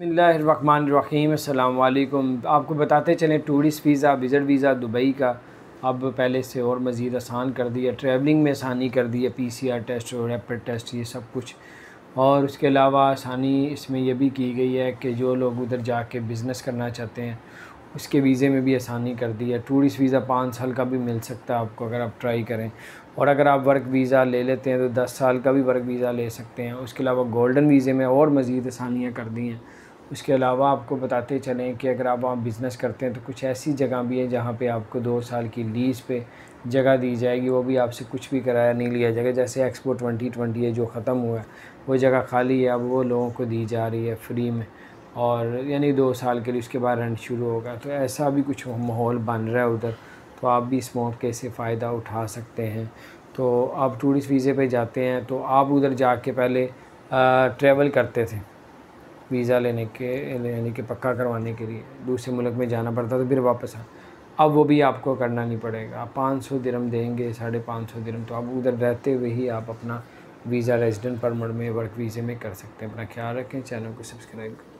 बिस्मिल्लाहिर्रहमानिर्रहीम। अस्सलाम वालेकुम। आपको बताते चलें tourist visa, visit visa Dubai का अब पहले से और मज़ीद आसान कर दिया, ट्रैवलिंग में आसानी कर दी है, पीसीआर टेस्ट और रैपिड टेस्ट ये सब कुछ। और उसके अलावा आसानी इसमें यह भी की गई है कि जो लोग उधर जाके बिज़नेस करना चाहते हैं उसके वीज़े में भी आसानी कर दी है। टूरिस्ट वीज़ा 5 साल का भी मिल सकता है आपको अगर आप ट्राई करें, और अगर आप वर्क वीज़ा ले लेते हैं तो 10 साल का भी वर्क वीज़ा ले सकते हैं। उसके अलावा गोल्डन वीज़े में और मज़ीद आसानियाँ कर दी हैं। उसके अलावा आपको बताते चलें कि अगर आप वहाँ बिज़नेस करते हैं तो कुछ ऐसी जगह भी है जहाँ पे आपको 2 साल की लीज़ पे जगह दी जाएगी, वो भी आपसे कुछ भी किराया नहीं लिया जाएगा। जैसे एक्सपो 2020 है जो ख़त्म हुआ है, वो जगह खाली है, अब वो लोगों को दी जा रही है फ्री में, और यानी 2 साल के लिए, उसके बाद रेंट शुरू होगा। तो ऐसा भी कुछ माहौल बन रहा है उधर, तो आप भी इस मौके से फ़ायदा उठा सकते हैं। तो आप टूरिस्ट वीज़े पे जाते हैं तो आप उधर जाके पहले ट्रैवल करते थे वीज़ा लेने के, यानी कि पक्का करवाने के लिए दूसरे मुल्क में जाना पड़ता था फिर वापस आ। अब वो भी आपको करना नहीं पड़ेगा। आप 500 दिरहम देंगे, 550 दिरहम, तो आप उधर रहते हुए ही आप अपना वीज़ा रेजिडेंट परमिट में, वर्क वीज़े में कर सकते हैं। अपना ख्याल रखें, चैनल को सब्सक्राइब करें।